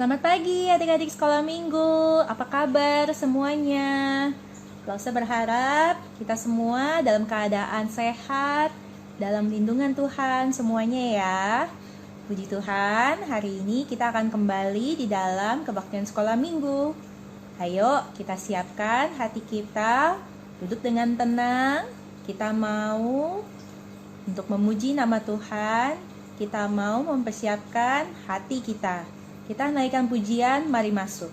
Selamat pagi adik-adik sekolah minggu. Apa kabar semuanya? Lausa berharap kita semua dalam keadaan sehat, dalam lindungan Tuhan semuanya ya. Puji Tuhan, hari ini kita akan kembali di dalam kebaktian sekolah minggu. Ayo kita siapkan hati kita, duduk dengan tenang. Kita mau untuk memuji nama Tuhan, kita mau mempersiapkan hati kita. Kita naikkan pujian, mari masuk.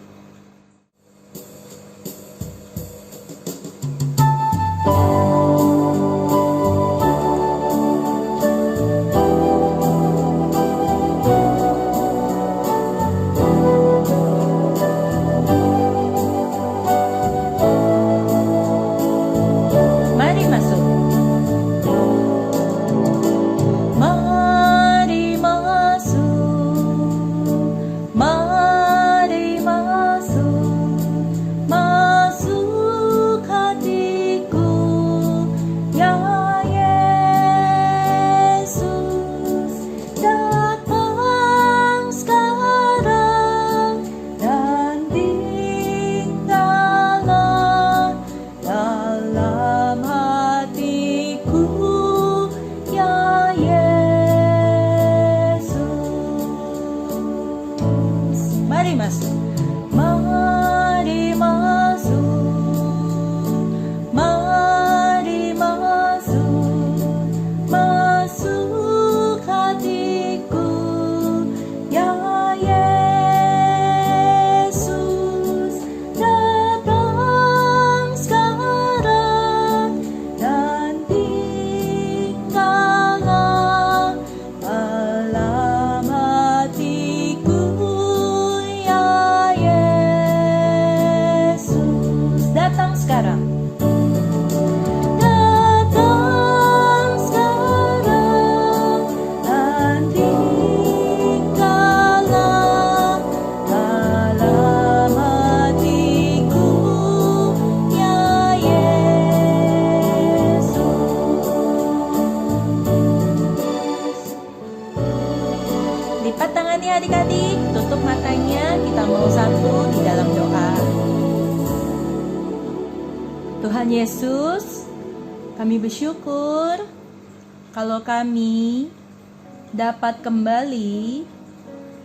Mari masuk. Mari masuk. Mari masuk. Mari masuk. Masuk hatiku, ya Yesus. Datang sekarang dan tinggallah dalam hatiku. Datang sekarang. Datang sekarang dan tinggallah dalam hatiku, ya Yesus. Lipat tangannya adik-adik, tutup matanya, kita mau satu di dalam doa. Tuhan Yesus, kami bersyukur kalau kami dapat kembali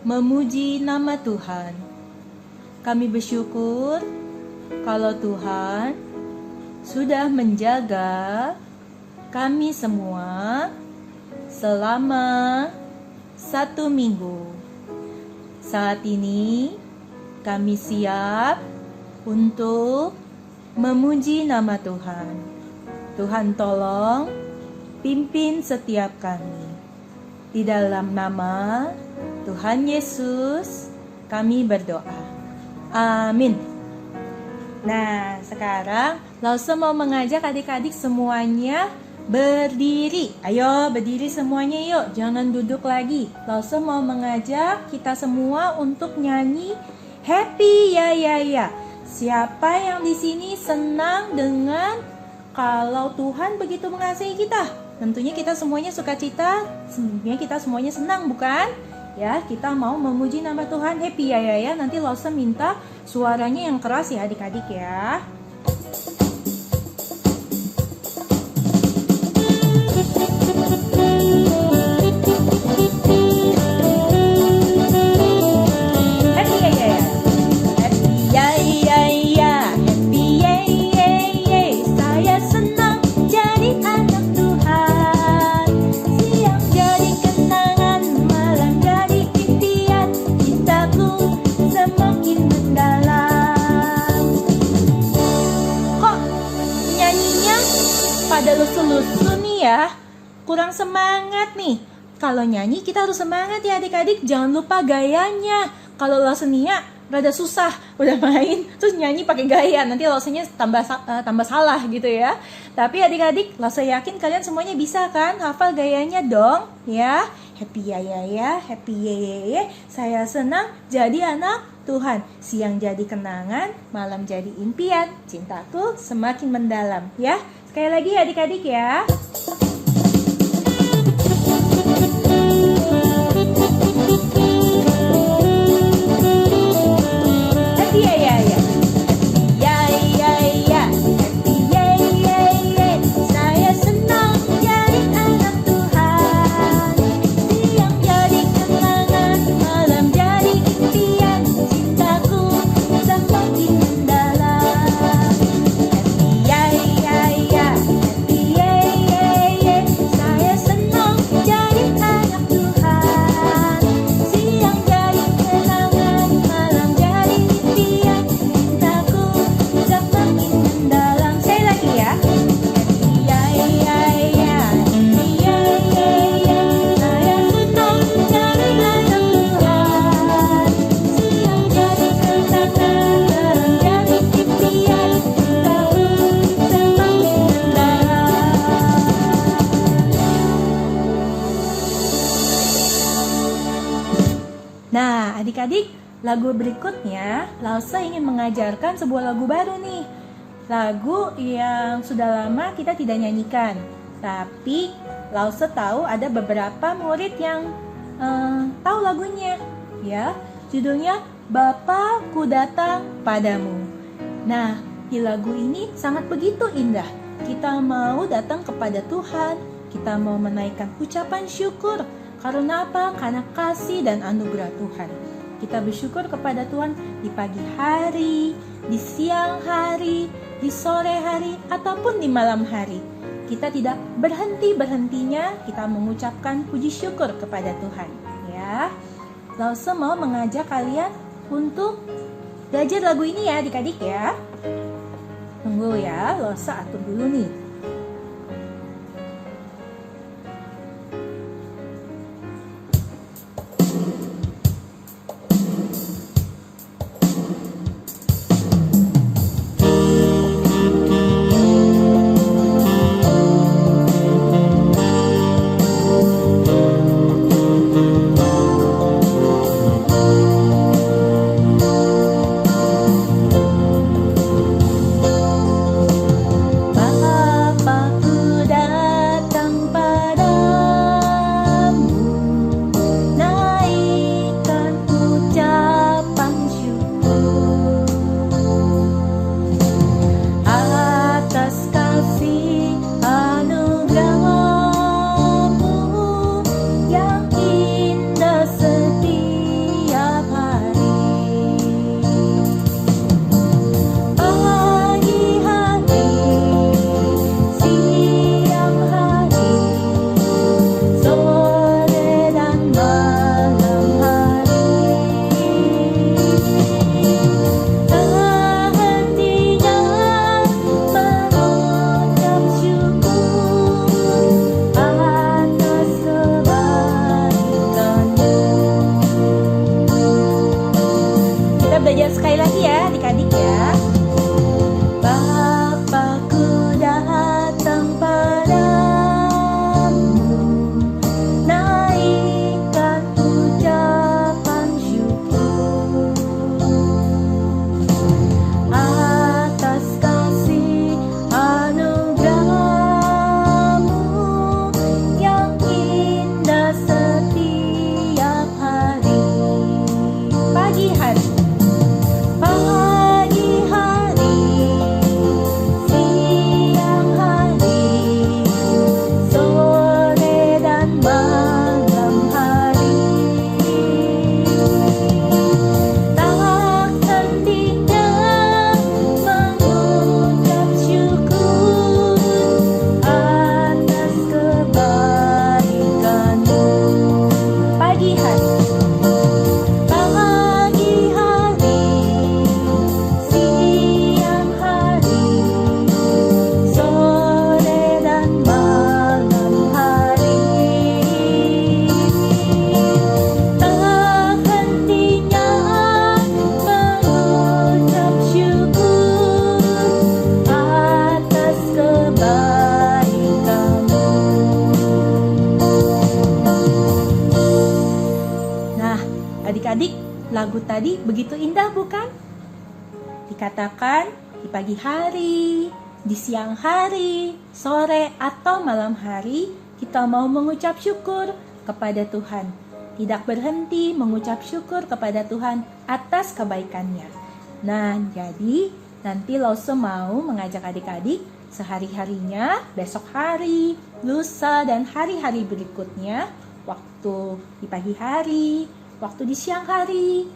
memuji nama Tuhan. Kami bersyukur kalau Tuhan sudah menjaga kami semua selama 1 minggu. Saat ini kami siap untuk memuji nama Tuhan. Tuhan tolong pimpin setiap kami. Di dalam nama Tuhan Yesus kami berdoa. Amin. Nah, sekarang Lausa mau mengajak adik-adik semuanya berdiri. Ayo berdiri semuanya yuk, jangan duduk lagi. Lausa mau mengajak kita semua untuk nyanyi Happy Ya Ya Ya. Siapa yang di sini senang dengan kalau Tuhan begitu mengasihi kita? Tentunya kita semuanya sukacita, sebenarnya kita semuanya senang, bukan? Ya, kita mau memuji nama Tuhan. Happy ya ya ya. Nanti Lausa minta suaranya yang keras ya adik-adik ya. Pada lusu-lusu nih ya, kurang semangat nih. Kalau nyanyi kita harus semangat ya adik-adik, jangan lupa gayanya. Kalau Lausenia rada susah, udah main terus nyanyi pakai gaya, nanti Lausenya tambah salah gitu ya. Tapi adik-adik, Lausa yakin kalian semuanya bisa kan hafal gayanya dong ya. Happy ya ya ya, happy ye ye ye. Saya senang jadi anak Tuhan. Siang jadi kenangan, malam jadi impian. Cintaku semakin mendalam ya. Sekali lagi adik-adik ya. Adik-adik, lagu berikutnya Lause ingin mengajarkan sebuah lagu baru nih. Lagu yang sudah lama kita tidak nyanyikan. Tapi Lause tahu ada beberapa murid yang tahu lagunya. Ya, judulnya Bapa-Ku Datang Padamu. Nah, di lagu ini sangat begitu indah. Kita mau datang kepada Tuhan. Kita mau menaikkan ucapan syukur. Karena apa? Karena kasih dan anugerah Tuhan. Kita bersyukur kepada Tuhan di pagi hari, di siang hari, di sore hari, ataupun di malam hari. Kita tidak berhenti-berhentinya kita mengucapkan puji syukur kepada Tuhan. Ya, Lause mau mengajak kalian untuk belajar lagu ini ya adik-adik ya. Tunggu ya, Lause atur dulu nih. Belajar sekali lagi ya adik-adik ya. Bapa-Ku datang padamu, naikkan ucapan syukur atas kasih anugerah-Mu yang indah setiap hari. Pagi hari, siang hari, sore dan malam hari. Tak hentinya mengucap syukur atas kebaikan-Mu. Pagi hari, siang hari, sore dan malam hari. Tak hentinya mengucap syukur atas kebaikan-Mu. Nah, adik-adik, lagu tadi begitu indah bukan? Dikatakan di pagi hari, di siang hari, sore atau malam hari, kita mau mengucap syukur kepada Tuhan. Tidak berhenti mengucap syukur kepada Tuhan atas kebaikannya. Nah, jadi nanti Lause mau mengajak adik-adik sehari-harinya, besok hari, lusa, dan hari-hari berikutnya, waktu di pagi hari, waktu di siang hari,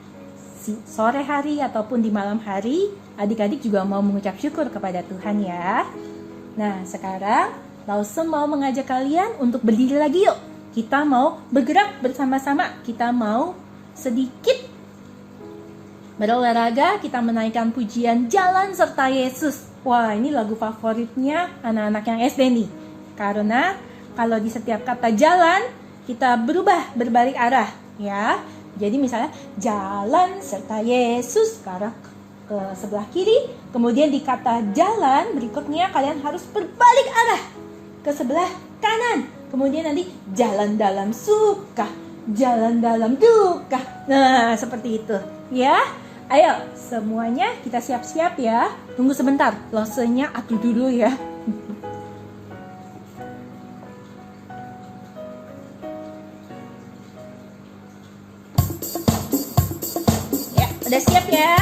sore hari ataupun di malam hari, adik-adik juga mau mengucap syukur kepada Tuhan ya. Nah, sekarang Lause mau mengajak kalian untuk berdiri lagi yuk. Kita mau bergerak bersama-sama. Kita mau sedikit berolahraga, kita menaikkan pujian Jalan Serta Yesus. Wah, ini lagu favoritnya anak-anak yang SD nih. Karena kalau di setiap kata jalan, kita berubah berbalik arah ya. Jadi misalnya jalan serta Yesus ke arah ke sebelah kiri, kemudian di kata jalan berikutnya kalian harus berbalik arah ke sebelah kanan. Kemudian nanti jalan dalam suka, jalan dalam duka. Nah, seperti itu ya. Ayo semuanya kita siap-siap ya. Tunggu sebentar, losenya atuh dulu ya. Ya, udah siap ya?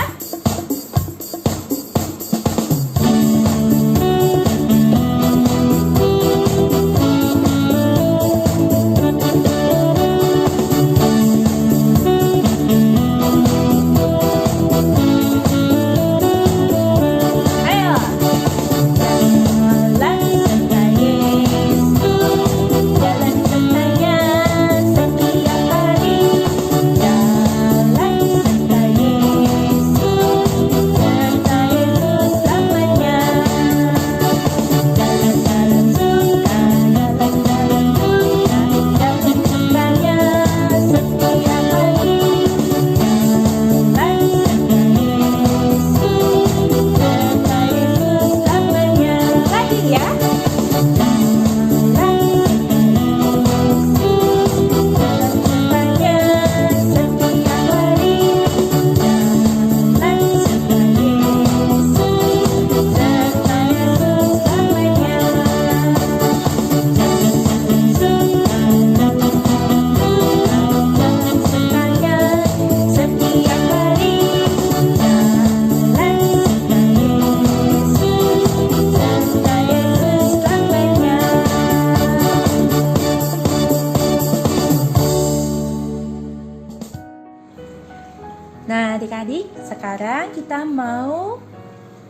Nah, adik-adik, sekarang kita mau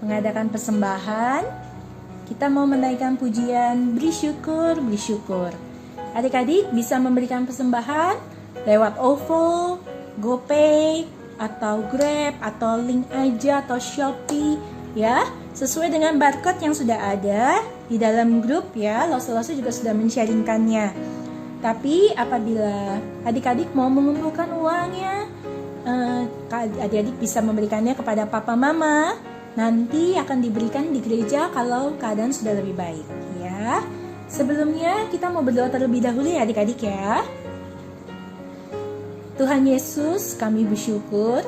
mengadakan persembahan. Kita mau menaikkan pujian beri syukur, beri syukur. Adik-adik bisa memberikan persembahan lewat OVO, GoPay, atau Grab, atau Link aja, atau Shopee, ya. Sesuai dengan barcode yang sudah ada di dalam grup ya. Lose-lose juga sudah men-sharingkannya. Tapi apabila adik-adik mau mengumpulkan uangnya, adik-adik bisa memberikannya kepada papa mama. Nanti akan diberikan di gereja kalau keadaan sudah lebih baik ya. Sebelumnya kita mau berdoa terlebih dahulu ya adik-adik ya. Tuhan Yesus, kami bersyukur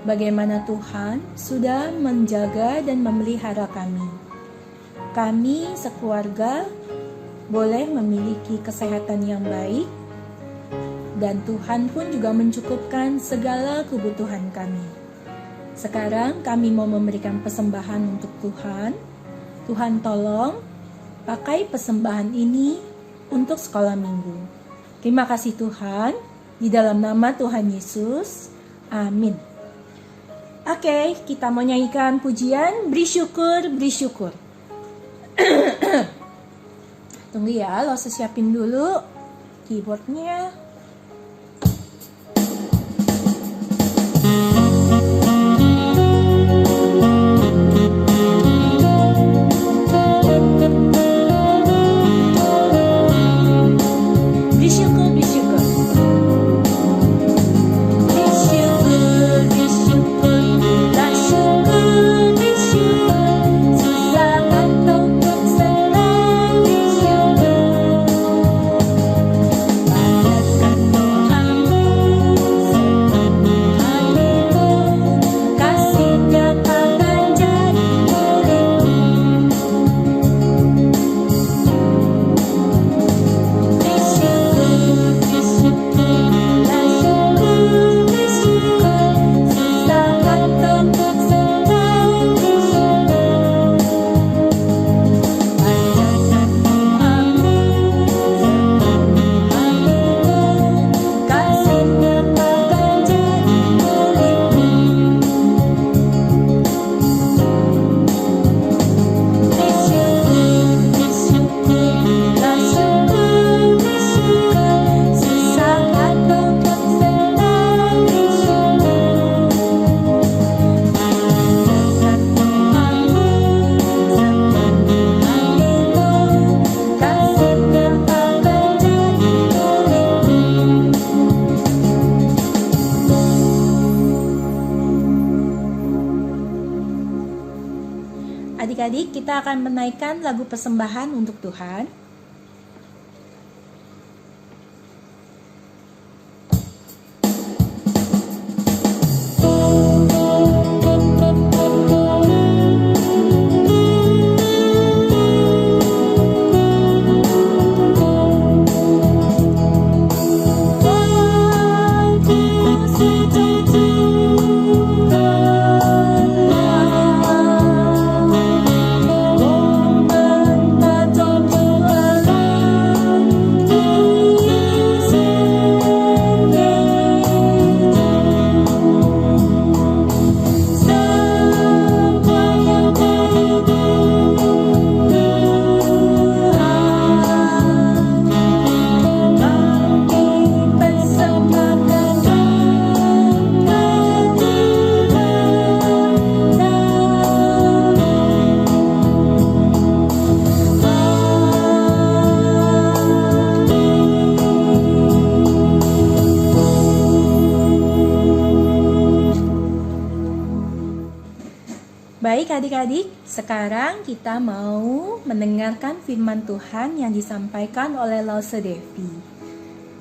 bagaimana Tuhan sudah menjaga dan memelihara kami. Kami sekeluarga boleh memiliki kesehatan yang baik, dan Tuhan pun juga mencukupkan segala kebutuhan kami. Sekarang kami mau memberikan persembahan untuk Tuhan. Tuhan tolong pakai persembahan ini untuk sekolah minggu. Terima kasih Tuhan, di dalam nama Tuhan Yesus. Amin. Oke, kita mau nyanyikan pujian beri syukur, beri syukur. Tunggu ya, lo siapin dulu keyboardnya. Adik-adik, kita akan menaikkan lagu persembahan untuk Tuhan. Baik adik-adik, sekarang kita mau mendengarkan firman Tuhan yang disampaikan oleh Lause Devi.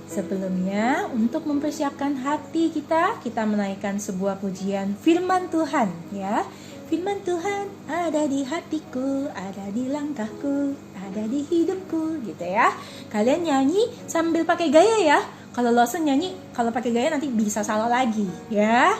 Sebelumnya, untuk mempersiapkan hati kita menaikkan sebuah pujian firman Tuhan ya. Firman Tuhan ada di hatiku, ada di langkahku, ada di hidupku gitu ya. Kalian nyanyi sambil pakai gaya ya. Kalau Lause nyanyi, kalau pakai gaya nanti bisa salah lagi ya.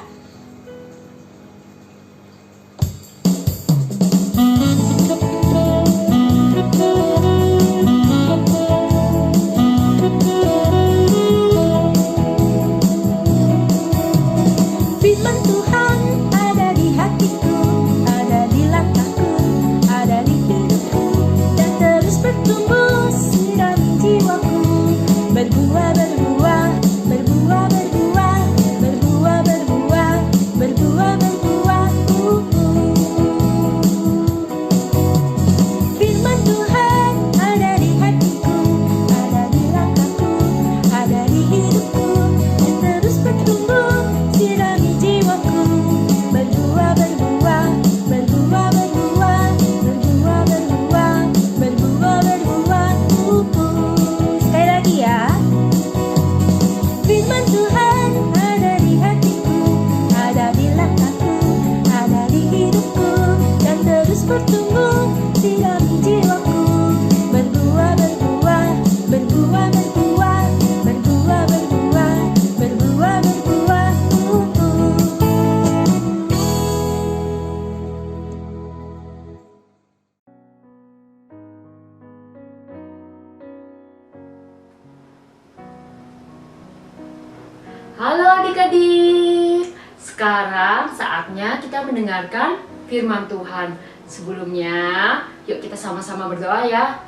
Halo adik-adik, sekarang saatnya kita mendengarkan firman Tuhan. Sebelumnya, yuk kita sama-sama berdoa ya.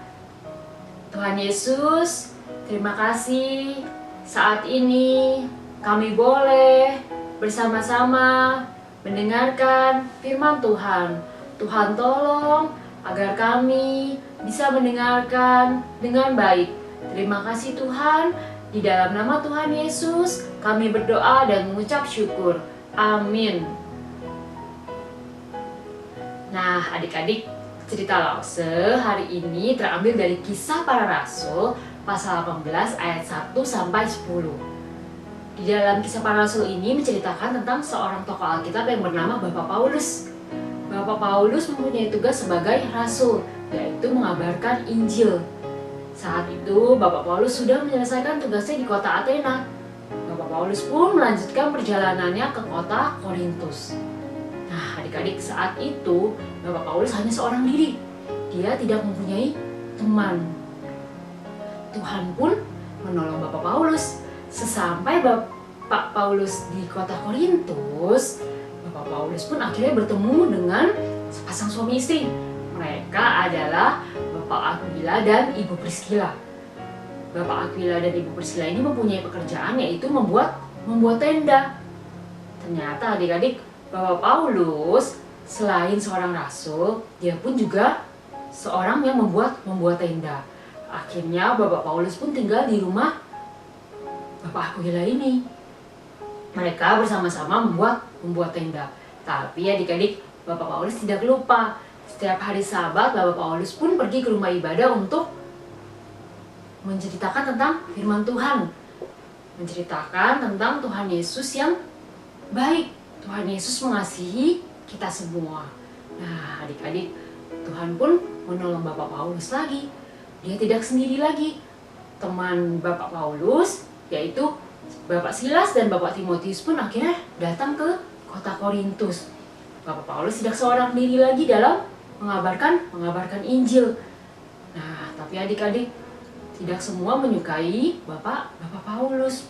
Tuhan Yesus, terima kasih saat ini kami boleh bersama-sama mendengarkan firman Tuhan. Tuhan tolong agar kami bisa mendengarkan dengan baik. Terima kasih Tuhan. Di dalam nama Tuhan Yesus, kami berdoa dan mengucap syukur. Amin. Nah, adik-adik, cerita Lause hari ini terambil dari Kisah Para Rasul pasal 18 ayat 1 sampai 10. Di dalam Kisah Para Rasul ini menceritakan tentang seorang tokoh Alkitab yang bernama Bapak Paulus. Bapak Paulus mempunyai tugas sebagai rasul, yaitu mengabarkan Injil. Saat itu, Bapak Paulus sudah menyelesaikan tugasnya di kota Athena. Bapak Paulus pun melanjutkan perjalanannya ke kota Korintus. Nah, adik-adik, saat itu Bapak Paulus hanya seorang diri. Dia tidak mempunyai teman. Tuhan pun menolong Bapak Paulus. Sesampai Bapak Paulus di kota Korintus, Bapak Paulus pun akhirnya bertemu dengan sepasang suami istri. Mereka adalah Bapak Aquila dan Ibu Priscilla. Bapak Aquila dan Ibu Priscilla ini mempunyai pekerjaan yaitu membuat tenda. Ternyata adik-adik, Bapak Paulus selain seorang rasul, dia pun juga seorang yang membuat tenda. Akhirnya Bapak Paulus pun tinggal di rumah Bapak Aquila ini. Mereka bersama-sama membuat tenda. Tapi adik-adik, Bapak Paulus tidak lupa. Setiap hari Sabat, Bapak Paulus pun pergi ke rumah ibadah untuk menceritakan tentang firman Tuhan. Menceritakan tentang Tuhan Yesus yang baik. Tuhan Yesus mengasihi kita semua. Nah, adik-adik, Tuhan pun menolong Bapak Paulus lagi. Dia tidak sendiri lagi. Teman Bapak Paulus, yaitu Bapak Silas dan Bapak Timotius pun akhirnya datang ke kota Korintus. Bapak Paulus tidak seorang diri lagi dalam mengabarkan Injil. Nah, tapi adik-adik, tidak semua menyukai Bapak Paulus.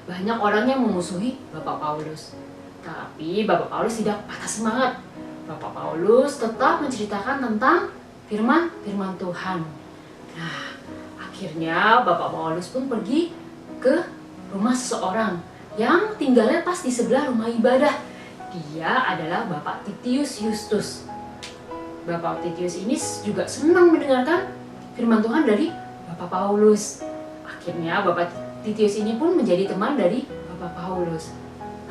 Banyak orang yang memusuhi Bapak Paulus. Tapi Bapak Paulus tidak patah semangat. Bapak Paulus tetap menceritakan tentang firman Tuhan. Nah, akhirnya Bapak Paulus pun pergi ke rumah seseorang yang tinggalnya pas di sebelah rumah ibadah. Dia adalah Bapak Titius Justus. Bapak Titius ini juga senang mendengarkan firman Tuhan dari Bapak Paulus. Akhirnya Bapak Titius ini pun menjadi teman dari Bapak Paulus.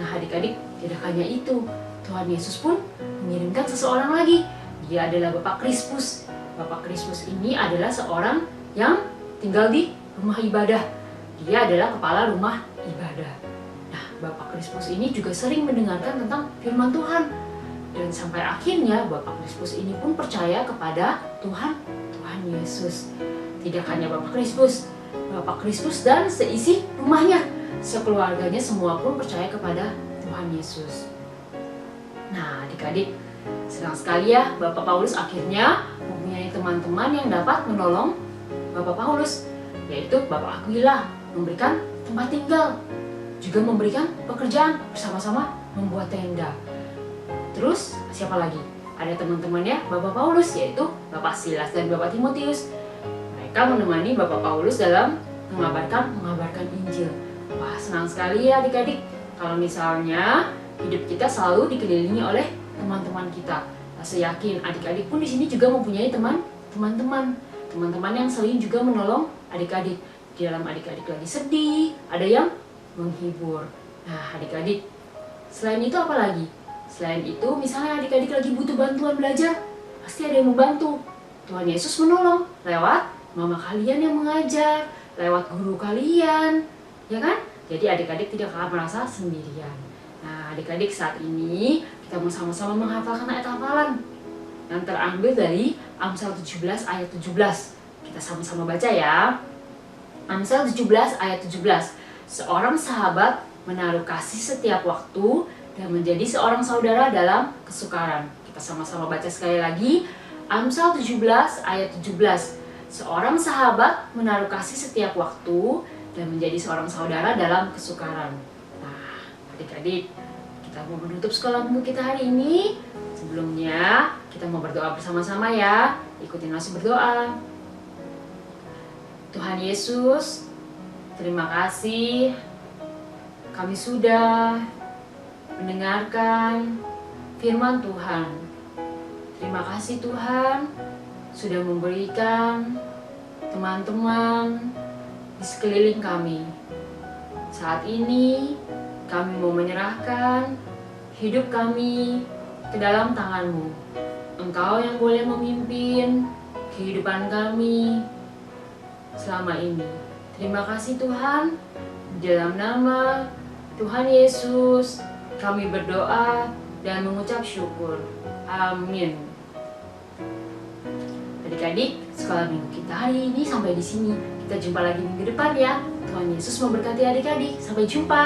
Nah, adik-adik, tidak hanya itu, Tuhan Yesus pun mengirimkan seseorang lagi. Dia adalah Bapak Krispus. Bapak Krispus ini adalah seorang yang tinggal di rumah ibadah. Dia adalah kepala rumah ibadah. Nah, Bapak Krispus ini juga sering mendengarkan tentang firman Tuhan. Dan sampai akhirnya Bapak Krispus ini pun percaya kepada Tuhan Yesus. Tidak hanya Bapak Krispus dan seisi rumahnya, sekeluarganya semua pun percaya kepada Tuhan Yesus. Nah, adik-adik, senang sekali ya Bapak Paulus akhirnya mempunyai teman-teman yang dapat menolong Bapak Paulus, yaitu Bapak Aquila, memberikan tempat tinggal, juga memberikan pekerjaan, bersama-sama membuat tenda. Terus siapa lagi? Ada teman-temannya Bapak Paulus, yaitu Bapak Silas dan Bapak Timotius. Mereka menemani Bapak Paulus dalam mengabarkan Injil. Wah, senang sekali ya adik-adik kalau misalnya hidup kita selalu dikelilingi oleh teman-teman kita. Saya yakin adik-adik pun di sini juga mempunyai teman-teman yang sering juga menolong adik-adik. Di dalam adik-adik lagi sedih, ada yang menghibur. Nah, adik-adik, selain itu apa lagi? Selain itu, misalnya adik-adik lagi butuh bantuan belajar, pasti ada yang membantu. Tuhan Yesus menolong lewat mama kalian yang mengajar, lewat guru kalian, ya kan? Jadi adik-adik tidak akan merasa sendirian. Nah, adik-adik, saat ini kita mau sama-sama menghafalkan ayat hafalan yang terambil dari Amsal 17 ayat 17. Kita sama-sama baca ya. Amsal 17 ayat 17. Seorang sahabat menaruh kasih setiap waktu dan menjadi seorang saudara dalam kesukaran. Kita sama-sama baca sekali lagi. Amsal 17 ayat 17. Seorang sahabat menaruh kasih setiap waktu dan menjadi seorang saudara dalam kesukaran. Nah, adik-adik, kita mau menutup sekolah minggu kita hari ini. Sebelumnya, kita mau berdoa bersama-sama ya. Ikutin Nasi berdoa. Tuhan Yesus, terima kasih kami sudah mendengarkan firman Tuhan. Terima kasih Tuhan sudah memberikan teman-teman di sekeliling kami. Saat ini kami mau menyerahkan hidup kami ke dalam tangan-Mu. Engkau yang boleh memimpin kehidupan kami selama ini. Terima kasih Tuhan. Dalam nama Tuhan Yesus kami berdoa dan mengucap syukur. Amin. Adik-adik, sekolah minggu kita hari ini sampai di sini. Kita jumpa lagi minggu depan ya. Tuhan Yesus memberkati adik-adik. Sampai jumpa.